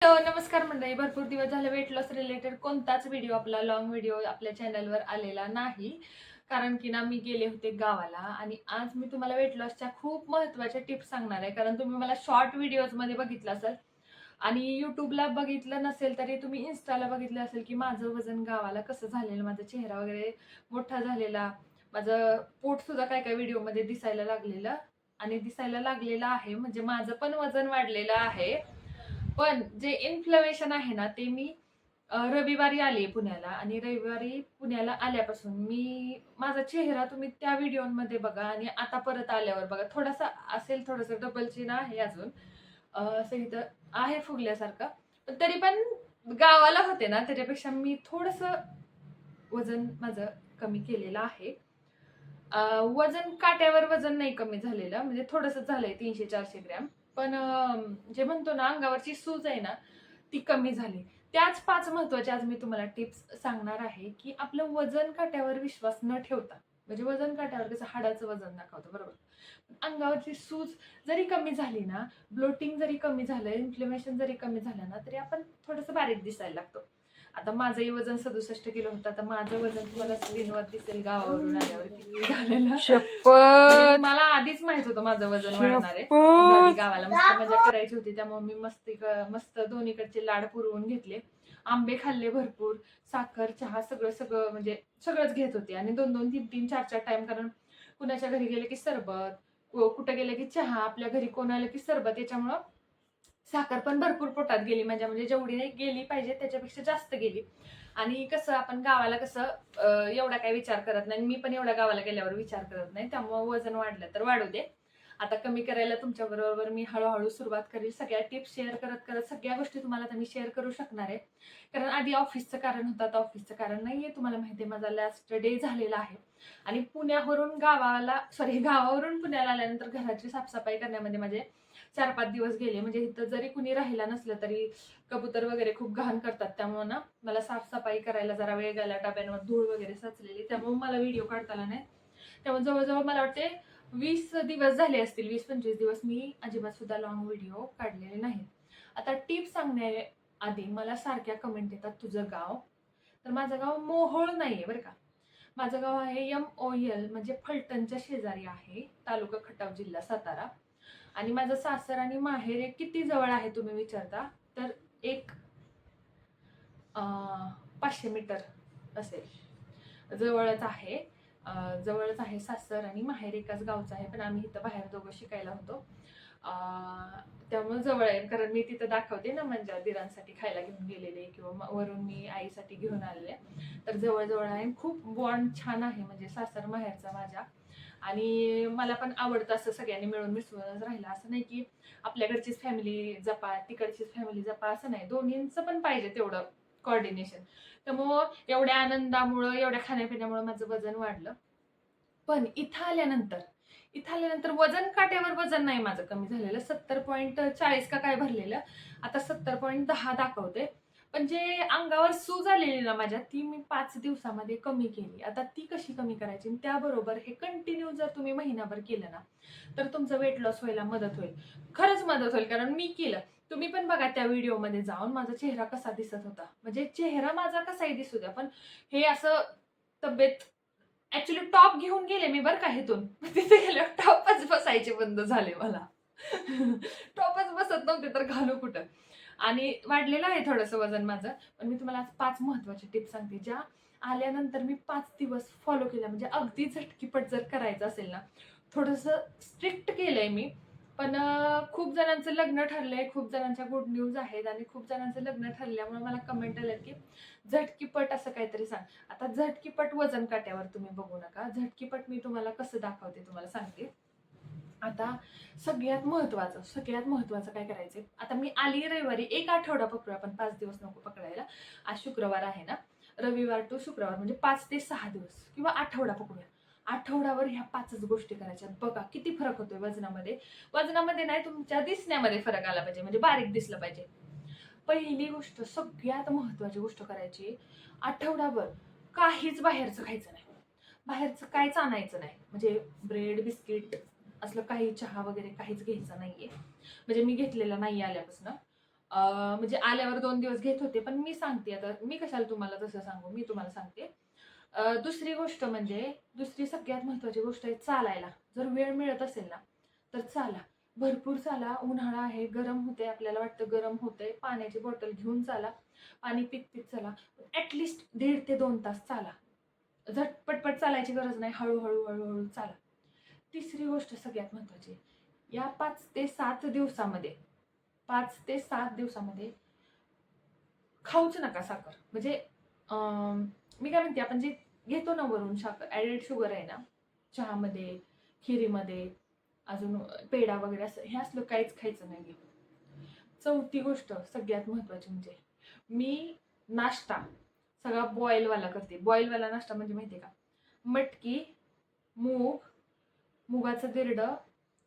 नमस्कार मंडळी. भरपूर दिवस झाले वेट लॉस रिलेटेड कोणताच व्हिडिओ, आपला लॉंग व्हिडिओ आपल्या चॅनलवर आलेला नाही. कारण की ना, मी गेले होते गावाला आणि आज मी तुम्हाला वेट लॉसच्या खूप महत्त्वाच्या टिप्स सांगणार आहे. कारण तुम्ही मला शॉर्ट व्हिडिओजमध्ये बघितलं असेल आणि यूट्यूबला बघितलं नसेल तरी तुम्ही इन्स्टाला बघितलं असेल की माझं वजन गावाला कसं झालेलं, माझा चेहरा वगैरे मोठा झालेला, माझं पोट सुद्धा काय काय व्हिडिओमध्ये दिसायला लागलेलं आणि दिसायला लागलेलं आहे. म्हणजे माझं पण वजन वाढलेलं आहे. पण जे इन्फ्लमेशन आहे ना, ते मी रविवारी आले पुण्याला आणि रविवारी पुण्याला आल्यापासून माझा चेहरा तुम्ही त्या व्हिडिओमध्ये बघा आणि आता परत आल्यावर बघा. थोडासा असेल, थोडंसं डबल चिन आहे अजून. असं इथं आहे फुगल्यासारखं. पण तरी पण गावाला होते ना, त्याच्यापेक्षा मी थोडंसं वजन माझं कमी केलेलं आहे. वजन काट्यावर वजन नाही कमी झालेलं, म्हणजे थोडंसं झालंय 300-400 ग्रॅम. पण जे म्हणतो ना, अंगावरची सूज आहे ना, ती कमी झाली. त्याच 5 महत्त्वाच्या आज मी तुम्हाला टिप्स सांगणार आहे, की आपलं वजन काट्यावर विश्वास न ठेवता, म्हणजे वजन काट्यावर कसं हाडाचं वजन दाखवतं, बरोबर? अंगावरची सूज जरी कमी झाली ना, ब्लोटिंग जरी कमी झालं, इन्फ्लेमेशन जरी कमी झालं ना, तरी आपण थोडंसं बारीक दिसायला लागतो. आता माझंही वजन 67 किलो होतं. आता माझं वजन तुम्हाला स्क्रीनवर दिसेल गावावरून आल्यावर किती झालेलं. म्हणजे शपथ मला आधीच माहित होतं माझं वजन वाढणार आहे. शपथ गावाला मस्त मजा करायची होती, त्यामुळे मी मस्त दोन्हीकडचे लाड पुरवून घेतले. आंबे खाल्ले भरपूर, साखर, चहा सगळं सगळं म्हणजे सगळंच घेत होते आणि 2-2, 3-3, 4-4 टाइम. कारण कुणाच्या घरी गेले की सरबत, कुठं गेलं की चहा, आपल्या घरी कोण आलं की सरबत. याच्यामुळं साखर पण भरपूर पोटात गेली माझ्या, म्हणजे जेवढी नाही गेली पाहिजे त्याच्यापेक्षा जास्त गेली. आणि कसं आपण गावाला कसं एवढा काही विचार करत नाही. मी पण एवढा गावाला गेल्यावर विचार करत नाही. त्यामुळे वजन वाढलं तर वाढू दे. आता कमी करायला तुमच्या बरोबर मी हळूहळू सुरुवात करेल. सगळ्या टिप्स शेअर करत करत सगळ्या गोष्टी तुम्हाला आता मी शेअर करू शकणार आहे. कारण आधी ऑफिसचं कारण होतं, आता ऑफिसचं कारण नाहीये. तुम्हाला माहिती आहे माझा लास्ट डे झालेला आहे आणि गावावरून पुण्याला आल्यानंतर घराची साफसफाई करण्यामध्ये माझे 4-5 दिवस गेले. म्हणजे इथं जरी कुणी राहिला नसलं तरी कबूतर वगैरे खूप घाण करतात. त्यामुळे ना मला साफसफाई करायला जरा वेळ गेला. डब्यांवर धूळ वगैरे साचलेली, त्यामुळे मला व्हिडिओ काढता आला नाही. त्यामुळे जवळजवळ मला वाटते 20 दिवस झाले असतील, 20-25 दिवस मी अजिबात सुद्धा लॉंग व्हिडिओ काढलेले नाहीत. आता टिप्स सांगण्याआधी मला सारख्या कमेंट येतात, तुझं गाव? तर माझं गाव मोहोळ नाहीये बरं का. माझं गाव आहे MOL, म्हणजे फलटणच्या शेजारी आहे, तालुका खटाव, जिल्हा सातारा. आणि माझं सासर आणि माहेर हे किती जवळ आहे तुम्ही विचारता, तर एक 500 मीटर असेल. जवळच आहे. जवळच आहे सासर आणि माहेर एकाच गावचं आहे. पण आम्ही इथं बाहेर दोघं शिकायला होतो. त्यामुळे जवळ आहे. कारण मी तिथं दाखवते ना, म्हणजे दिरांसाठी खायला घेऊन गेलेले किंवा वरून मी आईसाठी घेऊन आलेले. तर जवळ आहे. खूप बॉन्ड छान आहे, म्हणजे सासर माहेरचा माझ्या. आणि मला पण आवडतं असं सगळ्यांनी मिळून मिसळूनच राहिलं. असं नाही की आपल्याकडचीच फॅमिली जपा, तिकडचीच फॅमिली जपा, असं नाही. दोन्हींचं पण पाहिजे तेवढं कोऑर्डिनेशन. त्यामुळं एवढ्या आनंदामुळं, एवढ्या खाण्यापिण्यामुळं माझं वजन वाढलं. पण इथं आल्यानंतर वजन काट्यावर वजन नाही माझं कमी झालेलं. 70.40 का काय भरलेलं. आता 70.10 दाखवते. पण जे अंगावर सूज आलेली ना माझ्या, ती मी 5 दिवसामध्ये कमी केली. आता ती कशी कमी करायची? आणि त्याबरोबर हे कंटिन्यू जर तुम्ही महिनाभर केलं ना, तर तुमचं वेट लॉस व्हायला मदत होईल. खरंच मदत होईल, कारण मी केलं. तुम्ही पण बघा त्या व्हिडिओमध्ये जाऊन माझा चेहरा कसा दिसत होता. म्हणजे चेहरा माझा कसाही दिसू द्या, पण हे असं तब्येत, ऍक्च्युली टॉप घेऊन गेले मी बरं का इथून. तिथे गेल्यावर टॉपच बसायचे बंद झाले मला. टॉपच बसत नव्हते तर घालू कुठं. आणि वाढलेलं आहे थोडंसं वजन माझं. पण मी तुम्हाला आज 5 महत्त्वाचे टिप्स सांगते, ज्या आल्यानंतर मी 5 दिवस फॉलो केल्या. म्हणजे अगदी झटकीपट जर करायचं असेल ना, थोडंसं स्ट्रिक्ट केलंय मी. पण खूप जणांचं लग्न ठरलंय, खूप जणांच्या गुड न्यूज आहेत आणि खूप जणांचं लग्न ठरल्यामुळे मला कमेंट आल्यात की झटकीपट असं काहीतरी सांग. आता झटकीपट वजन काट्यावर तुम्ही बघू नका. झटकीपट मी तुम्हाला कसं दाखवते तुम्हाला सांगते. आता सगळ्यात महत्वाचं काय करायचंय. आता मी आली रविवारी, एक आठवडा पकडूया आपण, 5 दिवस नको पकडायला. आज शुक्रवार आहे ना, रविवार टू शुक्रवार म्हणजे 5 ते 6 दिवस किंवा आठवडा पकडूया. आठवड्यावर ह्या 5च गोष्टी करायच्या. बघा किती फरक होतोय वजनामध्ये. वजनामध्ये नाही, तुमच्या दिसण्यामध्ये फरक आला पाहिजे, म्हणजे बारीक दिसलं पाहिजे. पहिली गोष्ट, सगळ्यात महत्वाची गोष्ट करायची, आठवडाभर काहीच बाहेरचं खायचं नाही. बाहेरचं काहीच आणायचं नाही. म्हणजे ब्रेड, बिस्किट असलं काही, चहा वगैरे काहीच घ्यायचं नाहीये. म्हणजे मी घेतलेलं नाही आल्यापासून. म्हणजे आल्यावर 2 दिवस घेत होते. पण मी सांगते आता, मी कशाला तुम्हाला तसं सांगू, मी तुम्हाला सांगते. दुसरी गोष्ट म्हणजे दुसरी सगळ्यात महत्त्वाची गोष्ट आहे चालायला. जर वेळ मिळत असेल ना, तर चाला. भरपूर चाला. उन्हाळा आहे, गरम होतंय, आपल्याला वाटतं गरम होतंय. पाण्याची बॉटल घेऊन चाला. पाणी पीत-पीत चला. ॲटलीस्ट 1.5 ते 2 तास चाला. पटपट चालायची गरज नाही. हळू-हळू, हळू चाला. तिसरी गोष्ट सगळ्यात महत्त्वाची. या 5 ते 7 दिवसामध्ये 5 ते 7 दिवसामध्ये खाऊच नका साखर. म्हणजे मी काय म्हणते, आपण जे घेतो ना वरून साखर, ॲडेड शुगर आहे ना, चहामध्ये, खिरीमध्ये, अजून पेढा वगैरे असं हे असलं काहीच खायचं नाही. चौथी गोष्ट सगळ्यात महत्त्वाची म्हणजे मी नाश्ता सगळा बॉईलवाला करते. बॉईलवाला नाश्ता म्हणजे माहिती आहे का? मटकी, मूग, मुगाचं दिरडं,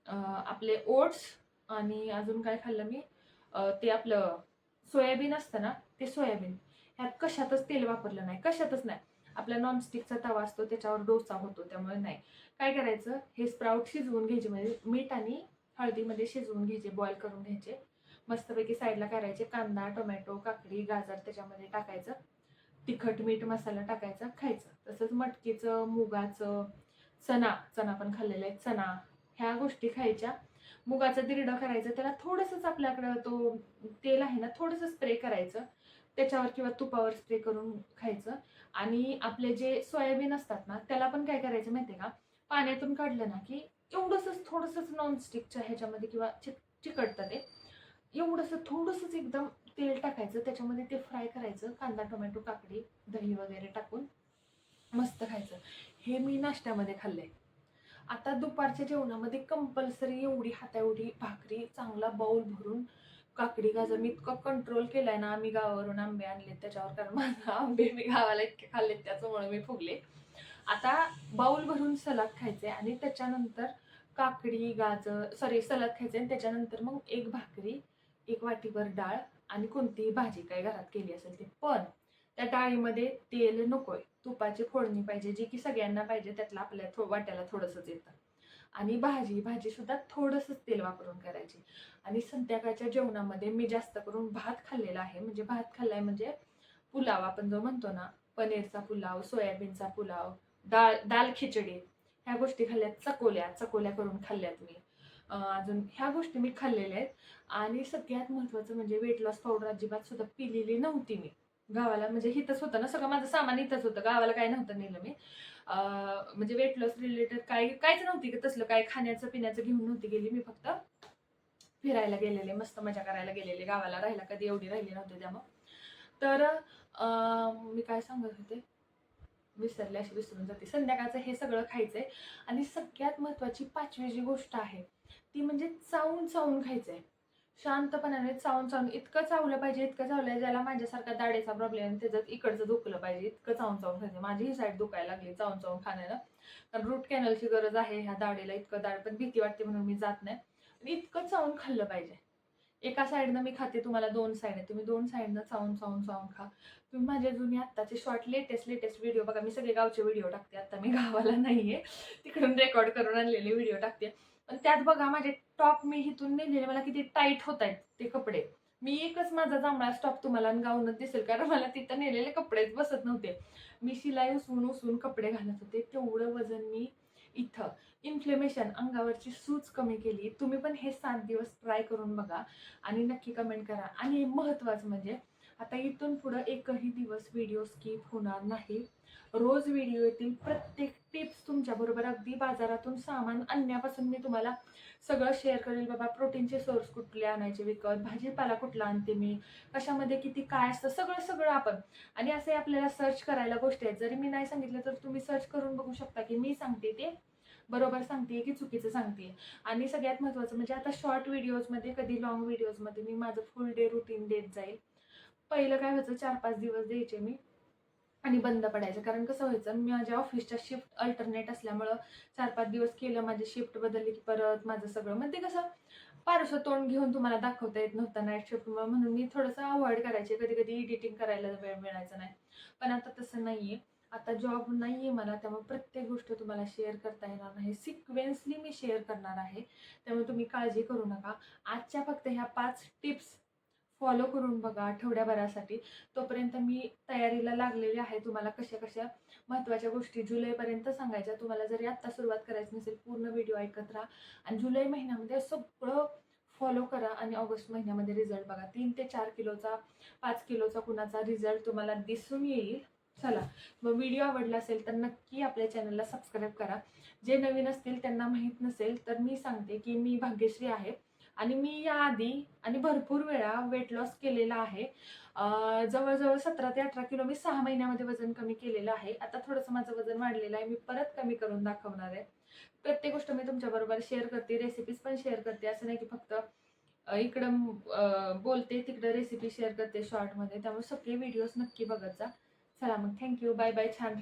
आपले ओट्स आणि अजून काय खाल्लं मी? ते आपलं सोयाबीन असतं ना, ते सोयाबीन. ह्यात कशातच तेल वापरलं नाही, कशातच नाही. आपला नॉनस्टिकचा तवा असतो त्याच्यावर डोसा होतो, त्यामुळे नाही. काय करायचं, हे स्प्राउट शिजवून घ्यायचे, म्हणजे मीठ आणि हळदीमध्ये शिजवून घ्यायचे, बॉईल करून घ्यायचे. मस्तपैकी साईडला करायचे. कांदा, टोमॅटो, काकडी, गाजर त्याच्यामध्ये टाकायचं. तिखट, मीठ, मसाला टाकायचा, खायचं. तसंच मटकीचं, मुगाचं, चणा पण खाल्लेला आहे, चणा, ह्या गोष्टी खायच्या. मुगाचं दिरडं करायचं, त्याला थोडंसंच आपल्याकडं तो तेल आहे ना, थोडंसं स्प्रे करायचं त्याच्यावर किंवा तुपावर स्प्रे करून खायचं. आणि आपले जे सोयाबीन असतात ना, त्याला पण काय करायचं माहिती आहे का, पाण्यातून काढलं ना की एवढंसंच थोडंसंच नॉनस्टिकच्या ह्याच्यामध्ये किंवा चिकटतं ते, एवढंसं थोडंसंच एकदम तेल टाकायचं, त्याच्यामध्ये ते फ्राय करायचं, कांदा, टोमॅटो, काकडी, दही वगैरे टाकून मस्त खायचं. हे मी नाश्त्यामध्ये खाल्लंय. आता दुपारच्या जेवणामध्ये कंपल्सरी एवढी हाताएवढी भाकरी, चांगला बाउल भरून काकडी, गाजर. मी इतका कंट्रोल केलाय ना, आम्ही गावावरून आंबे आणले त्याच्यावर, कारण माझा आंबे मी गावाला इतके खाल्लेत त्याच्यामुळे मी फुगले. आता बाउल भरून सलाद खायचे आणि त्याच्यानंतर काकडी, गाजर, सॉरी, सलाद खायचे आणि त्याच्यानंतर मग एक भाकरी, एक वाटीभर डाळ आणि कोणतीही भाजी काय घरात केली असेल ते. पण त्या डाळीमध्ये तेल नकोय, तुपाची फोडणी पाहिजे, जी की सगळ्यांना पाहिजे, त्यातलं आपल्या वाट्याला थोडंसंच येतं. आणि भाजी सुद्धा थोडंसंच तेल वापरून करायची. आणि संध्याकाळच्या जेवणामध्ये मी जास्त करून भात खाल्लेला आहे. म्हणजे भात खाल्लाय म्हणजे पुलाव आपण जो म्हणतो ना, पनीरचा पुलाव, सोयाबीनचा पुलाव, दाल खिचडी, ह्या गोष्टी खाल्ल्यात. चकोल्या करून खाल्ल्यात मी. अजून ह्या गोष्टी मी खाल्लेल्या आहेत. आणि सगळ्यात महत्त्वाचं म्हणजे वेट लॉस पावडर अजिबात सुद्धा पिलेली नव्हती मी. गावाला म्हणजे इथंच होतं ना, सगळं माझं सामान इथंच होतं. गावाला काय नव्हतं नेलं मी. म्हणजे वेट लॉस रिलेटेड काहीच नव्हती की तसलं, काय खाण्याचं पिण्याचं घेऊन नव्हती गेली. मी फक्त फिरायला गेलेले, मस्त मजा करायला गेलेले. गावाला राहायला कधी एवढी राहिली नव्हती त्यामुळं. तर मी काय सांगत होते, विसरले, अशी विसरून जाते. संध्याकाळचं हे सगळं खायचंय. आणि सगळ्यात महत्त्वाची 5वी जी गोष्ट आहे ती म्हणजे चावून खायचंय. शांतपणाने चावून इतकं चावलं पाहिजे, इतकं चावलं, ज्याला माझ्यासारखा दाढेचा प्रॉब्लेम आहे त्याचं इकडचं दुखलं पाहिजे, इतकं चावून खायचं. माझी ही साईड दुखायला लागली चावून खाण्यानं. कारण रूट कॅनलची गरज आहे ह्या दाढेला. इतकं दाढ पण भीती वाटते म्हणून मी जात नाही. आणि इतकं चावून खाल्लं पाहिजे. एका साईडनं मी खाते, तुम्हाला 2 साईड आहे, तुम्ही 2 साईडनं चावून खा. तुम्ही माझे जुने आत्ताचे शॉर्ट लेटेस्ट व्हिडिओ बघा. मी सगळे गावचे व्हिडिओ टाकते. आता मी गावाला नाहीये, तिकडून रेकॉर्ड करून आणलेले व्हिडिओ टाकते. पण त्यात बघा माझे टॉप मी इथून नेलेले, मला किती टाईट होत आहेत ते कपडे. मी एकच माझा जांभळा स्टॉप तुम्हाला गाऊनच दिसेल, कारण मला तिथं नेलेले कपडेच बसत नव्हते. मी शिलाई उचवून कपडे घालत होते. तेवढं वजन मी इथं, इन्फ्लेमेशन, अंगावरची सूज कमी केली. तुम्ही पण हे 7 दिवस ट्राय करून बघा आणि नक्की कमेंट करा. आणि महत्त्वाचं म्हणजे आता इथून पुढं एकही दिवस व्हिडिओ स्किप होणार नाही. रोज व्हिडिओ येतील. प्रत्येक टिप्स तुमच्याबरोबर, अगदी बाजारातून सामान आणण्यापासून मी तुम्हाला सगळं शेअर करेल. बाबा प्रोटीनचे सोर्स कुठले आणायचे विकत, भाजीपाला कुठला आणते मी, कशामध्ये किती काय असतं, सगळं आपण. आणि असे आपल्याला सर्च करायला गोष्टी आहेत. जरी मी नाही सांगितलं तर तुम्ही सर्च करून बघू शकता की मी सांगते ते बरोबर सांगते की चुकीचं सांगते. आणि सगळ्यात महत्त्वाचं म्हणजे आता शॉर्ट व्हिडिओजमध्ये, कधी लॉंग व्हिडिओजमध्ये मी माझं फुल डे रुटीन देत जाईल. पहिलं काय व्हायचं, 4-5 दिवस द्यायचे मी आणि बंद पडायचं. कारण कसं व्हायचं, मी माझ्या ऑफिसच्या शिफ्ट अल्टरनेट असल्यामुळं 4-5 दिवस केलं, माझी शिफ्ट बदलली की परत माझं सगळं, मग ते कसं फारसं तोंड घेऊन तुम्हाला दाखवता येत नव्हतं नाईट शिफ्टमुळे, म्हणून मी थोडंसं अवॉइड करायचे. कधी कधी एडिटिंग करायला वेळ मिळायचा नाही. पण आता तसं नाहीये. आता जॉब नाहीये मला, त्यामुळे प्रत्येक गोष्ट तुम्हाला शेअर करता येणार नाही. सिक्वेन्सली मी शेअर करणार आहे, त्यामुळे तुम्ही काळजी करू नका. आजच्या फक्त ह्या 5 टिप्स फॉलो करून बघा आठवड्याभरासाठी. तोपर्यंत मी तयारीला लागलेली आहे. तुम्हाला कशा कशा महत्त्वाच्या गोष्टी जुलैपर्यंत सांगायच्या. तुम्हाला जरी आत्ता सुरुवात करायची नसेल, पूर्ण व्हिडिओ ऐकत राहा आणि जुलै महिन्यामध्ये सगळं फॉलो करा आणि ऑगस्ट महिन्यामध्ये रिझल्ट बघा. 3 ते 4 किलोचा, 5 किलोचा कुणाचा रिझल्ट तुम्हाला दिसून येईल. चला, मग व्हिडिओ आवडला असेल तर नक्की आपल्या चॅनलला सबस्क्राईब करा. जे नवीन असतील त्यांना माहीत नसेल तर मी सांगते की मी भाग्यश्री आहे आणि मी याआधी आणि भरपूर वेळा वेट लॉस केलेला आहे. जवळजवळ 17 ते 18 किलो मी 6 महिन्यामध्ये वजन कमी केलेलं आहे. आता थोडंसं माझं वजन वाढलेलं आहे. मी परत कमी करून दाखवणार आहे. प्रत्येक गोष्ट मी तुमच्याबरोबर शेअर करते. रेसिपीज पण शेअर करते. असं नाही की फक्त इकडं बोलते, तिकडं रेसिपी शेअर करते शॉर्टमध्ये. त्यामुळे सगळे व्हिडिओज नक्की बघत जा. चला मग थँक्यू. Bye bye. छान